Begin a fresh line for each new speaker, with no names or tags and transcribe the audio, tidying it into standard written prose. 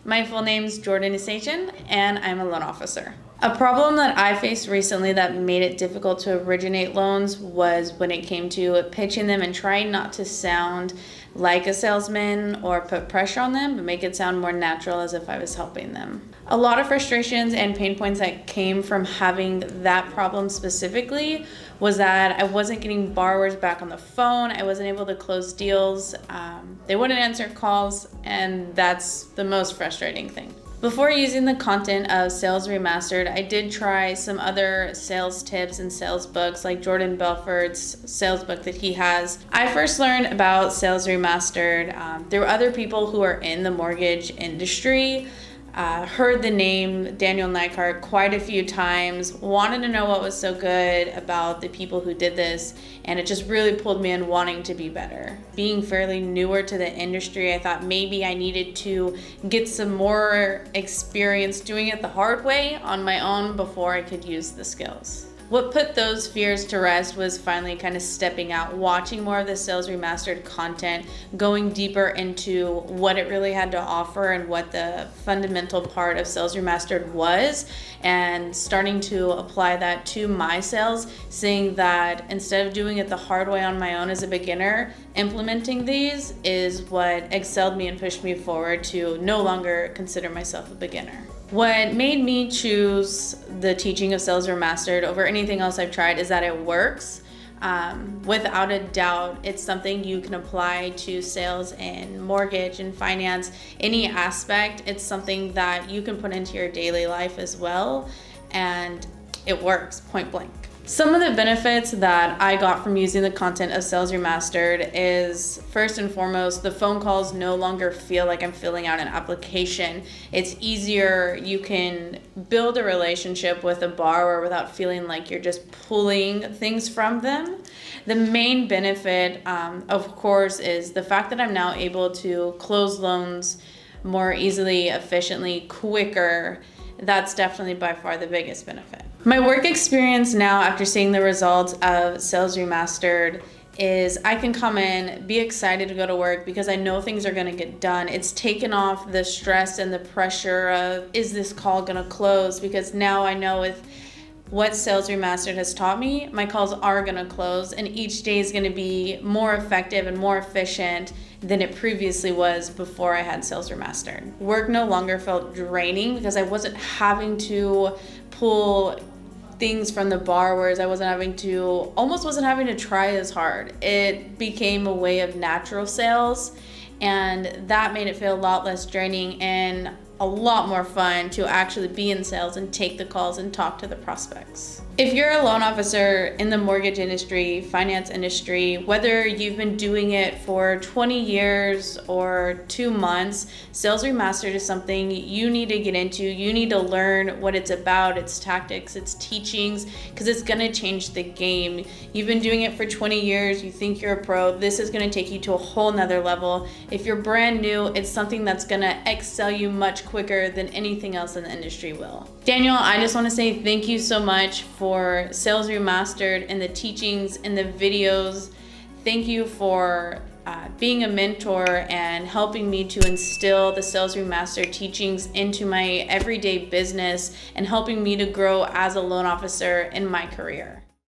My full name's Jordan Isachian, and I'm a loan officer. A problem that I faced recently that made it difficult to originate loans was when it came to pitching them and trying not to sound like a salesman or put pressure on them, but make it sound more natural as if I was helping them. A lot of frustrations and pain points that came from having that problem specifically was that I wasn't getting borrowers back on the phone. I wasn't able to close deals. They wouldn't answer calls, and that's the most frustrating thing. Before using the content of Sales Remastered, I did try some other sales tips and sales books like Jordan Belfort's sales book that he has. I first learned about Sales Remastered through other people who are in the mortgage industry. Heard the name Daniel Nycart quite a few times, wanted to know what was so good about the people who did this, and it just really pulled me in wanting to be better. Being fairly newer to the industry, I thought maybe I needed to get some more experience doing it the hard way on my own before I could use the skills. What put those fears to rest was finally kind of stepping out, watching more of the Sales Remastered content, going deeper into what it really had to offer and what the fundamental part of Sales Remastered was, and starting to apply that to my sales, seeing that instead of doing it the hard way on my own as a beginner, implementing these is what excelled me and pushed me forward to no longer consider myself a beginner. What made me choose the teaching of Sales Remastered over anything else I've tried is that it works. Without a doubt, it's something you can apply to sales and mortgage and finance, any aspect. It's something that you can put into your daily life as well, and it works, point blank. Some of the benefits that I got from using the content of Sales Remastered is, first and foremost, the phone calls no longer feel like I'm filling out an application. It's easier. You can build a relationship with a borrower without feeling like you're just pulling things from them. The main benefit, of course, is the fact that I'm now able to close loans more easily, efficiently, quicker. That's definitely by far the biggest benefit. My work experience now after seeing the results of Sales Remastered is I can come in, be excited to go to work because I know things are gonna get done. It's taken off the stress and the pressure of, is this call gonna close? Because now I know with what Sales Remastered has taught me, my calls are gonna close, and each day is gonna be more effective and more efficient than it previously was before I had Sales Remastered. Work no longer felt draining because I wasn't having to pull things from the borrowers. I wasn't having to try as hard. It became a way of natural sales, and that made it feel a lot less draining and a lot more fun to actually be in sales and take the calls and talk to the prospects. If you're a loan officer in the mortgage industry, finance industry, whether you've been doing it for 20 years or 2 months, Sales Remastered is something you need to get into. You need to learn what it's about, its tactics, its teachings, because it's gonna change the game. You've been doing it for 20 years, you think you're a pro, this is gonna take you to a whole nother level. If you're brand new, it's something that's gonna excel you much quicker than anything else in the industry will. Daniel, I just wanna say thank you so much for Sales Remastered and the teachings and the videos. Thank you for being a mentor and helping me to instill the Sales Remastered teachings into my everyday business and helping me to grow as a loan officer in my career.